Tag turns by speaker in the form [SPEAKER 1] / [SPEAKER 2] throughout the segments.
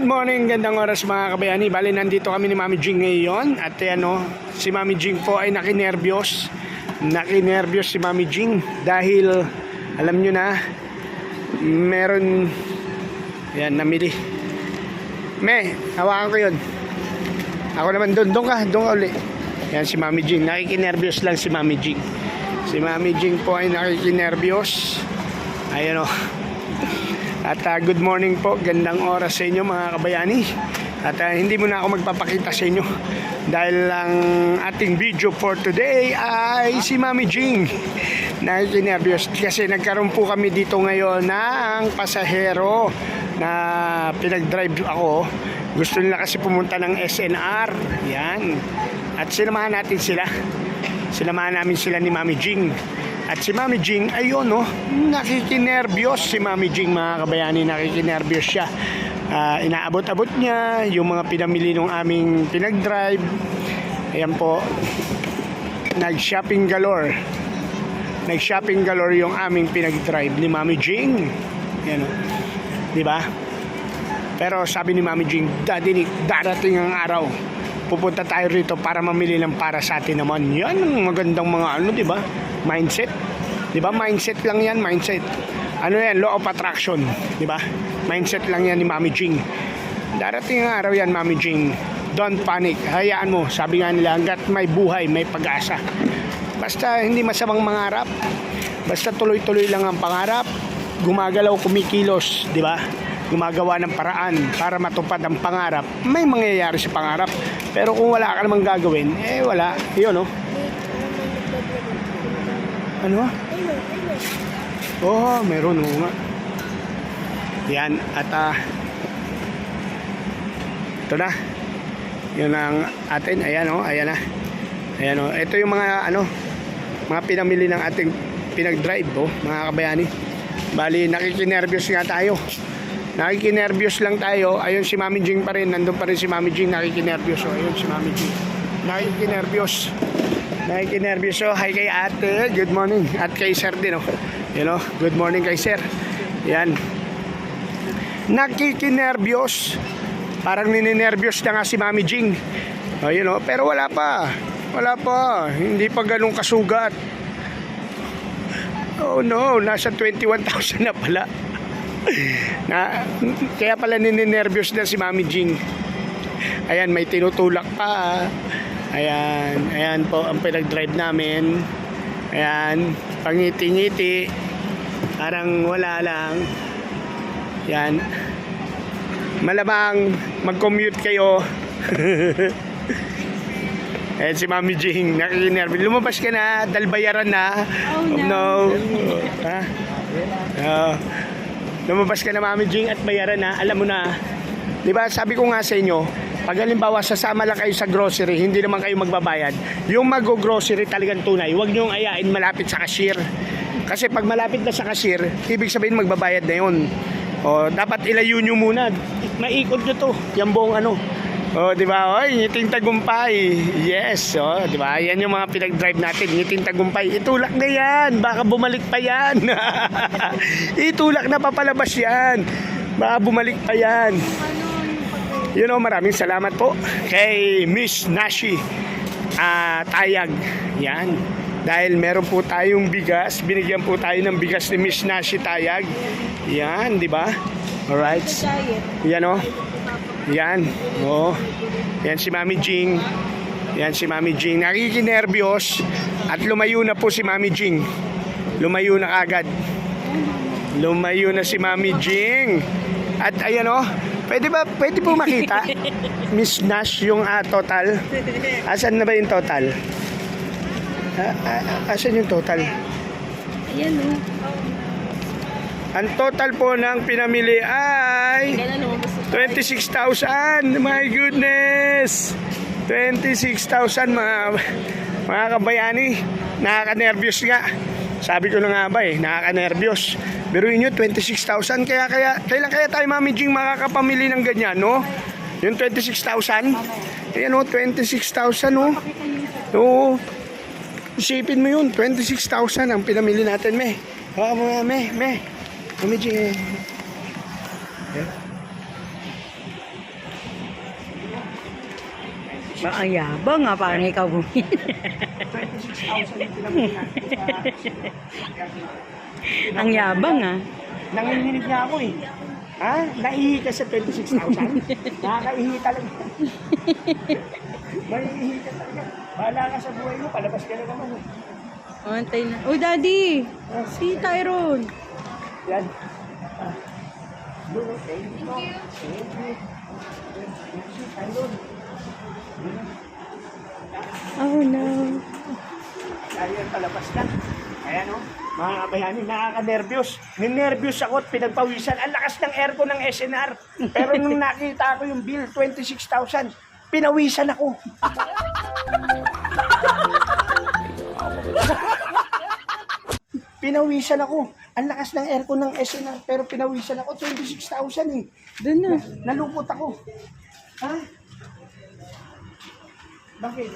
[SPEAKER 1] morning, gandang oras mga kabayani. Bali, nandito kami ni Mami Jing ngayon. At si Mami Jing po ay nakinerbiyos. Nakinerbiyos si Mami Jing dahil, alam nyo na, meron, yan, namili. Hawakan ko yun. Ako naman, doon ka uli. Yan si Mami Jing, nakikinerbiyos lang si Mami Jing. Si Mami Jing po ay nakikinerbiyos. Ayan o. At good morning po, gandang oras sa inyo mga kabayani. At hindi muna ako magpapakita sa inyo dahil ang ating video for today ay si Mami Jing. Nakikinerbiyos kasi nagkaroon po kami dito ngayon ng pasahero na pinag-drive ako. Gusto nila kasi pumunta ng SNR. Yan. At sinamahan natin sila. Sinamahan namin sila ni Mami Jing. At si Mami Jing, ayun nakikinerbiyos si Mami Jing mga kabayani, nakikinerbiyos siya. Inaabot-abot niya yung mga pinamili ng aming pinag-drive. Ayan po, nag-shopping galore. Nag-shopping galore yung aming pinag-drive ni Mami Jing. Ayan o, diba? Pero sabi ni Mami Jing, darating ang araw, pupunta tayo rito para mamili ng para sa atin naman. Yan ang magandang mga diba? Mindset. Diba? Mindset lang yan, mindset. Ano yan? Law of attraction. Diba? Mindset lang yan ni Mami Jing. Darating ang araw yan, Mami Jing. Don't panic. Hayaan mo. Sabi nga nila, hanggat may buhay, may pag-asa. Basta hindi masamang mangarap. Basta tuloy-tuloy lang ang pangarap. Gumagalaw, kumikilos. Diba? Gumagawa ng paraan para matupad ang pangarap. May mangyayari sa pangarap. Pero kung wala ka namang gagawin, wala. Yun, Ano? Oh, meron nga. Yan, at ito na. Yun ang atin. Ayan ayan na. Ayan ito yung mga mga pinamili ng ating pinag-drive mga kabayani. Bali, nakikinerbiyos nga tayo. Nakikinerbiyos lang tayo. Ayun si Mami Jing pa rin. Nandun pa rin si Mami Jing. Nakikinerbiyos. Ayun si Mami Jing. Nakikinerbiyos. Nakikinerbiyos. Hi kay ate. Good morning. At kay sir din. Good morning kay sir. Yan. Nakikinerbiyos. Parang nininerbiyos na nga si Mami Jing. Pero wala pa. Wala pa. Hindi pa ganun kasugat. Oh no. Nasa 21,000 na pala. Kaya pala nininerbiyos na si Mami Jing. Ayan, may tinutulak pa. Ayan po ang pinag-drive namin. Ayan, pangiti-ngiti. Parang wala lang. Yan. Malamang mag-commute kayo. Ayan si Mami Jing, nakikinerbiyos. Lumabas ka na, dalbayaran na.
[SPEAKER 2] Oh no.
[SPEAKER 1] Lumabas ka na Mami Jing at bayaran na. Alam mo na. Diba sabi ko nga sa inyo, pag halimbawa sasama lang kayo sa grocery, hindi naman kayo magbabayad. Yung mag-grocery talagang tunay, huwag nyo ayain malapit sa cashier. Kasi pag malapit na sa cashier, ibig sabihin magbabayad na yun. Dapat ilayo nyo muna. Maikot nyo to, yung buong diba? Ngiting tagumpay. Yes, diba? Yan yung mga pinag-drive natin. Ngiting tagumpay. Itulak na yan. Baka bumalik pa yan. Itulak na papalabas yan. Baka bumalik pa yan. Maraming salamat po kay Miss Nashi Tayag. Yan. Dahil meron po tayong bigas. Binigyan po tayo ng bigas ni Miss Nashi Tayag. Yan, di ba? Alright. Yan Yan. Yan si Mami Jing. Yan si Mami Jing. Nakikinerbiyos. At lumayo na po si Mami Jing. Lumayo na agad. Lumayo na si Mami Jing. At ayan pwede po makita Miss Nash yung total. Asan na ba yung total? Asan yung total?
[SPEAKER 2] Ayan
[SPEAKER 1] Ang total po ng pinamili ay 26,000. My goodness. 26,000 mga kabayani. Nakaka-nervyos nga. Sabi ko na nga ba nakaka-nervyos. Biruin nyo, 26,000. Kailan kaya tayo Mami Jing makakapamili ng ganyan, Yung 26,000. Ayan 26,000 isipin mo yun, 26,000 ang pinamili natin, Mami Jing. 26,000.
[SPEAKER 2] Ang yabang nga, parang ikaw bumili.
[SPEAKER 1] 26,000 yung pinamili natin sa...
[SPEAKER 2] Ang yabang ah.
[SPEAKER 1] Nanginginig niya ako eh. Ha? Naihi ka sa 26,000? Nakakaihi talaga. Maihi ka talaga. Bahala ka sa buhay mo, palabas ka na naman eh.
[SPEAKER 2] Antay na. Oh, Daddy! Si Tyrone.
[SPEAKER 1] Yan. Doon, thank you. Thank you. Tyrone.
[SPEAKER 2] Oh no.
[SPEAKER 1] Ayan, palabas na. Ayan o, mga kabayani, nakaka-nervyos. Ninervyos ako at pinagpawisan. Ang lakas ng aircon ng SNR. Pero nung nakita ko yung bill, 26,000, pinawisan ako. Pinawisan ako. Ang lakas ng aircon ng SNR, pero pinawisan ako, 26,000 eh.
[SPEAKER 2] Doon na.
[SPEAKER 1] Nalungkot ako. Ha? Bakit?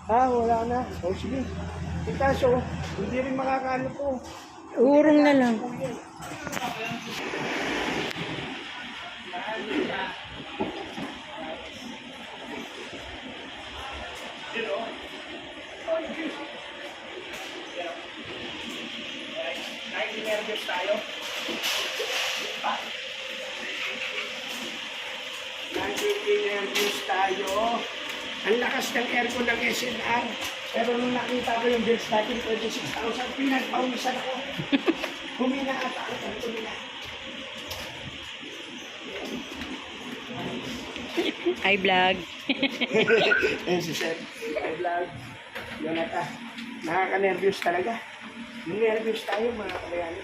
[SPEAKER 1] Wala na. O sige. Kaso, hindi rin makakaano to.
[SPEAKER 2] Urong na lang.
[SPEAKER 1] Nervyos tayo. Nervyos tayo. Ang lakas ng aircon ng SNR. Pero nung nakita ko yung bills natin, 26,000, pinagpawisan ako. Humina ata ako. Humina.
[SPEAKER 2] Hi, vlog.
[SPEAKER 1] Ayun si Seth. Hi, vlog. Yan ata. Nakaka-nervyos talaga. Nervyos tayo mga kabayani.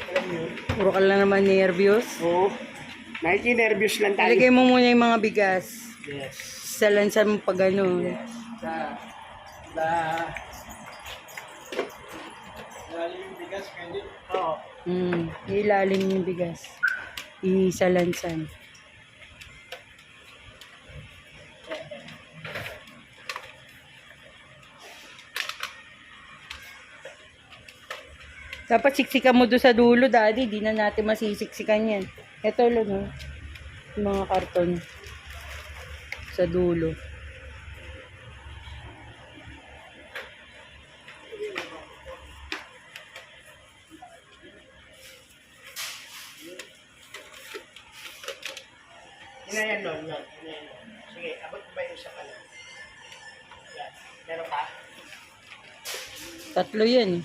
[SPEAKER 1] Alam niyo?
[SPEAKER 2] Puro ka lang naman nervyos.
[SPEAKER 1] Oo. Nervyos lang tayo.
[SPEAKER 2] Ilagay mo muna yung mga bigas.
[SPEAKER 1] Yes.
[SPEAKER 2] Sa lansan mo pa gano'n.
[SPEAKER 1] Yes. Ilalim yung bigas, pwede? Oo.
[SPEAKER 2] Ilalim yung bigas. Sa lansan. Dapat siksikan mo doon sa dulo, Daddy. Di na natin masisiksikan yan. Ito lang, no? Yung mga karton. Sa dulo.
[SPEAKER 1] Inayan nun. Sige, abot mo ba yung isa pala? Yan. Meron pa?
[SPEAKER 2] Tatlo yan, eh.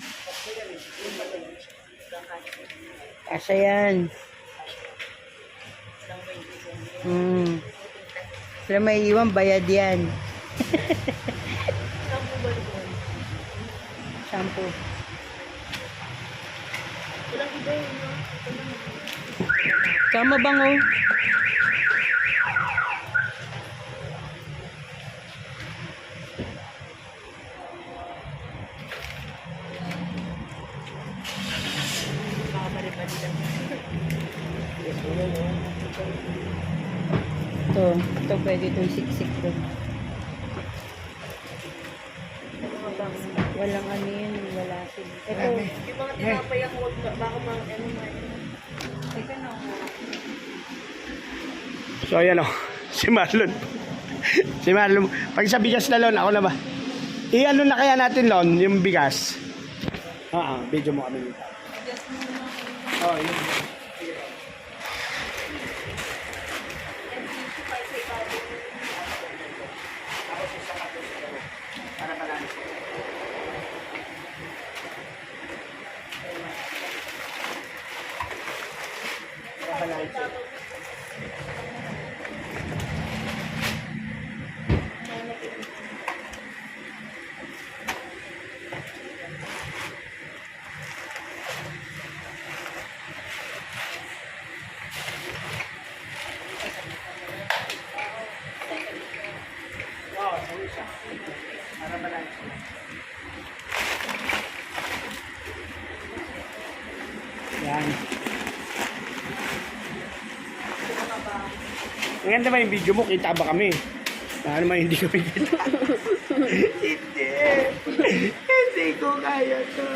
[SPEAKER 2] Kasya yan. Sila may iwan, bayad yan. Shampoo. Sama bang oh? Ito pwede itong siksik doon. Walang ano yun, wala sila. Ito, yung mga tinapay ang huwag, baka mga ano man. Teka na.
[SPEAKER 1] So ayan o, si Marlon. Si Marlon. Pag sa bigas na Lon, ako na ba? I-ano na kaya natin Lon, yung bigas? Video mo kami dito. Yun. Para balance. Para balance. Para balance. Yan. Ang ganda ba yung video mo? Kita ba kami? Ano naman hindi kami kita? Hindi. Hindi ko kaya to.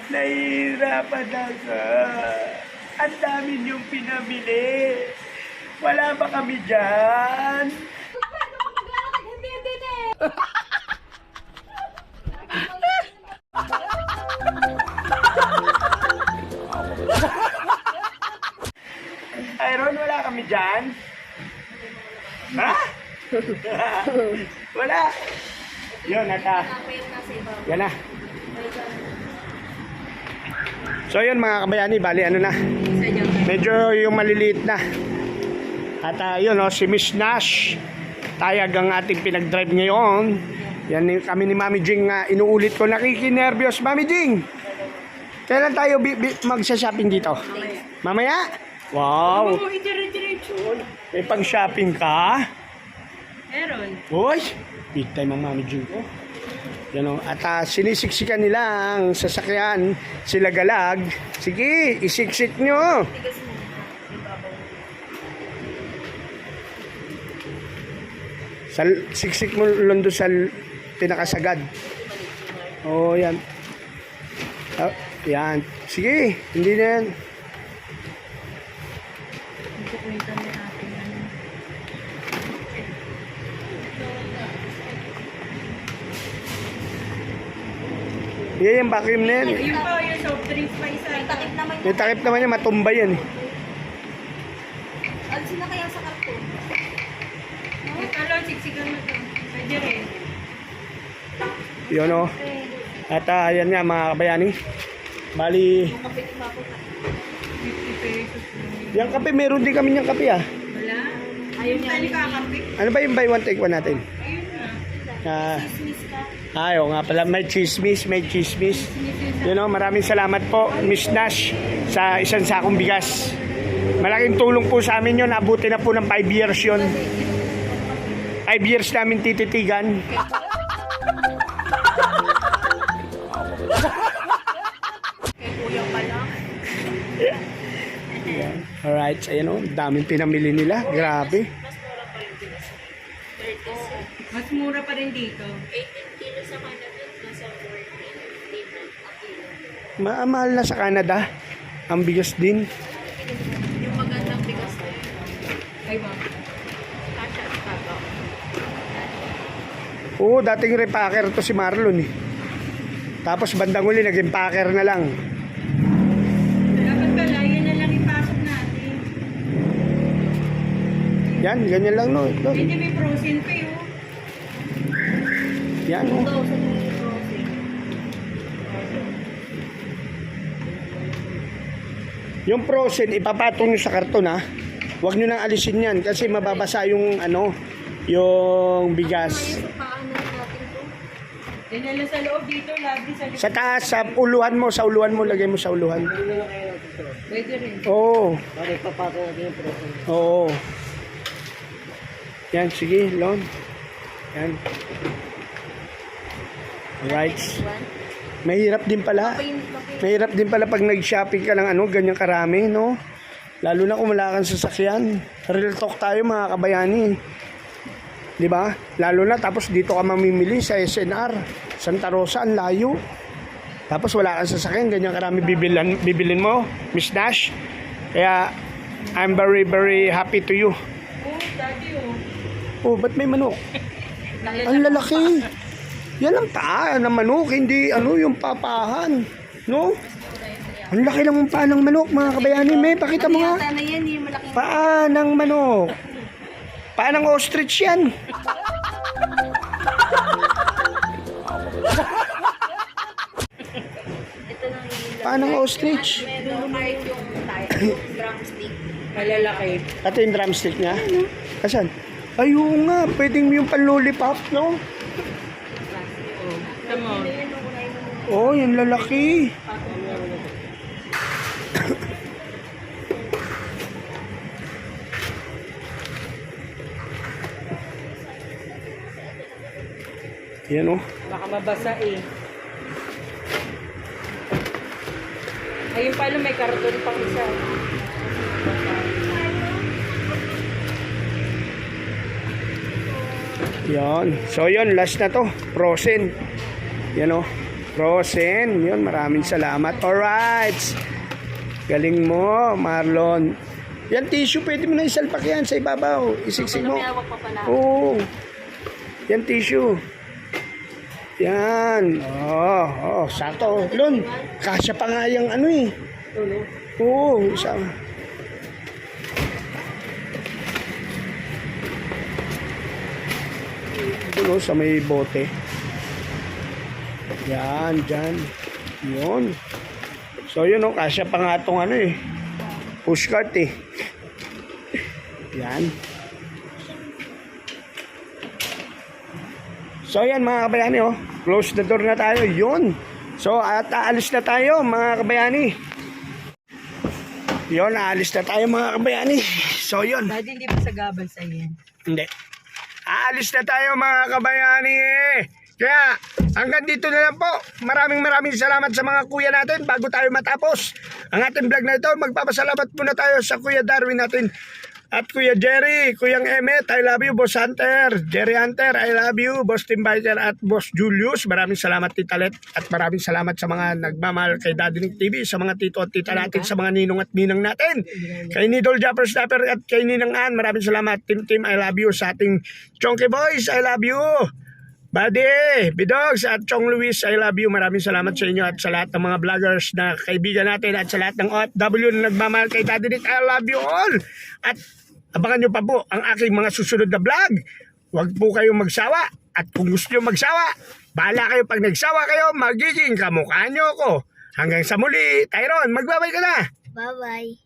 [SPEAKER 1] Nahihirapan ako. Ang dami niyong pinabili. Wala ba kami dyan?
[SPEAKER 3] Paano ka maglalakad? Hindi din eh.
[SPEAKER 1] Iron, wala kami dyan? Ha? Wala. Yun, yan na. So yun mga kabayani, bali ano na. Medyo yung maliliit na. At yun si Miss Nash. Tayag ang ating pinag-drive ngayon. Yan kami ni Mami Jing inuulit ko. Nakikinervyos, Mami Jing. Kailan tayo magsha-shopping dito? Mamaya? Wow. May pang-shopping ka?
[SPEAKER 2] Meron.
[SPEAKER 1] Uy, big time ang Mami Jing ko. Yan o. At sinisiksikan nila ang sasakyan. Sila galag. Sige, isiksik nyo. Siksik mo lang doon sa pinakasagad. Oo, yan. Yan. Sige, hindi na yan. Yan yung vacuum na yan.
[SPEAKER 2] Yun pa, yung soft drinks pa isa.
[SPEAKER 3] Takip naman
[SPEAKER 1] May takip naman yan, matumba yan.
[SPEAKER 3] Alisin na kaya sa karton.
[SPEAKER 2] Ito lang, siksikan mo to. Pwede rin.
[SPEAKER 1] Yun o. At yan nga mga kabayani. Bali,
[SPEAKER 2] 50 pesos.
[SPEAKER 1] yung kape, meron din kami yung kape
[SPEAKER 2] Wala?
[SPEAKER 3] Ayun yan.
[SPEAKER 2] Tali ka, kape.
[SPEAKER 1] Ano ba yung buy one take one natin?
[SPEAKER 2] Ayun na.
[SPEAKER 3] Dismiss ka.
[SPEAKER 1] Ayaw nga pala, may chismis. Maraming salamat po, Miss Nash, sa isang sakong bigas. Malaking tulong po sa amin yun. Abuti na po ng 5 years yun. 5 years namin tititigan.
[SPEAKER 3] Kay kuya pa lang.
[SPEAKER 1] Alright, so ayan o, daming pinamili nila. Grabe.
[SPEAKER 2] Mas mura pa rin dito.
[SPEAKER 3] 18 kilos sa Canada. Nasa 14.
[SPEAKER 1] Mahal na sa Canada. Ang bigas din.
[SPEAKER 3] Yung magandang bigas na yun.
[SPEAKER 2] Ay, ba?
[SPEAKER 3] Kasha at kagaw.
[SPEAKER 1] Oo, dating repacker to si Marlon eh. Tapos bandang uli, naging packer na lang.
[SPEAKER 2] Dapat pala, yun na lang ipasok natin.
[SPEAKER 1] Yan, ganyan lang no. Ito.
[SPEAKER 2] Hindi may frozen pa yun.
[SPEAKER 1] Yan oh.
[SPEAKER 3] 2,000 yung frozen.
[SPEAKER 1] Yung frozen, ipapatong nyo sa karton ha. Huwag nyo nang alisin yan kasi mababasa yung yung bigas.
[SPEAKER 3] Ngayon, paano natin to?
[SPEAKER 2] Yan na lang sa loob dito, labi sa likod.
[SPEAKER 1] Sa taas, sa uluhan mo, lagay mo sa uluhan.
[SPEAKER 2] Pwede rin.
[SPEAKER 1] Oo. Oo. Yan, sige, Lon. Yan. Alright. Mahirap din pala. Mahirap din pala pag nag-shopping ka ng ganyan karami, no? Lalo na kung wala kang sasakyan. Real talk tayo mga kabayani. 'Di ba? Lalo na tapos dito ka mamimili sa SNR, Santa Rosa, ang layo. Tapos wala kang sasakyan, ganyan karami bibilin mo, Miss Nash. Kaya I'm very very happy to you.
[SPEAKER 2] Oh, daddy
[SPEAKER 1] Oh, ba't may manok? Ang lalaki. Yan ang paa ng manok, hindi yung papahan. No? Ang laki ng paa ng manok, mga kabayani. May, pakita mo nga.
[SPEAKER 3] Yata na yan, yung malaking...
[SPEAKER 1] Paa ng manok. Paa ng ostrich yan.
[SPEAKER 3] Ito na yung...
[SPEAKER 1] Paa ng ostrich.
[SPEAKER 3] Meron kahit yung drumstick.
[SPEAKER 2] Malalaki.
[SPEAKER 1] Ito yung drumstick niya. Asan? Ayun nga, pwedeng yung panlolipop, no?
[SPEAKER 2] Tama.
[SPEAKER 1] Oh, yung lalaki. Yan oh.
[SPEAKER 2] Baka mabasa eh. Ayun pala, may karton pang isa.
[SPEAKER 1] Yan. So yun, last na to. Frozen. Yan o. Frozen. Yun, maraming salamat. Alright. Galing mo, Marlon. Yan tissue, pwede mo na isalpak yan sa ibabaw. Isiksik mo.
[SPEAKER 3] May hawak pa pala.
[SPEAKER 1] Oo. Yan tissue. Yan. Sakto. Lon, kasya pa nga yung ano eh. Oo, isa. Ito sa may bote. Yan, dyan. Yun. So yun o, kasya pa nga itong ano eh. Pushcart eh. Yan. So yan mga kabayani oh. Close the door na tayo. Yun. So at aalis na tayo mga kabayani. Yun, aalis na tayo mga kabayani. So yun.
[SPEAKER 2] Daddy, hindi pa sagabal sa yan.
[SPEAKER 1] Hindi. Aalis na tayo mga kabayani eh. Kaya hanggang dito na lang po. Maraming salamat sa mga kuya natin bago tayo matapos ang ating vlog na ito. Magpapasalamat muna tayo sa Kuya Darwin natin at Kuya Jerry, Kuyang Emmet, I love you, Boss Hunter, Jerry Hunter, I love you, Boss Tim Biker at Boss Julius. Maraming salamat Tita Let at maraming salamat sa mga nagmamahal kay Daddy Nick TV, sa mga tito at tita natin, sa mga ninong at ninang natin, kay Nidol Japper Snapper at kay Ninang Ann. Maraming salamat. Tim, I love you. Sa ating Chonky Boys, I love you. Buddy, Bidogs at Chong Luis, I love you. Maraming salamat sa inyo at sa lahat ng mga vloggers na kaibigan natin at sa lahat ng OFW na nagmamahal kay Daddy Nick. I love you all. At abangan nyo pa po ang aking mga susunod na vlog. Huwag po kayong magsawa. At kung gusto nyo magsawa, bahala kayo. Pag nagsawa kayo, magiging kamukha nyo ko. Hanggang sa muli, Tyron, magbabay ka na.
[SPEAKER 3] Bye-bye.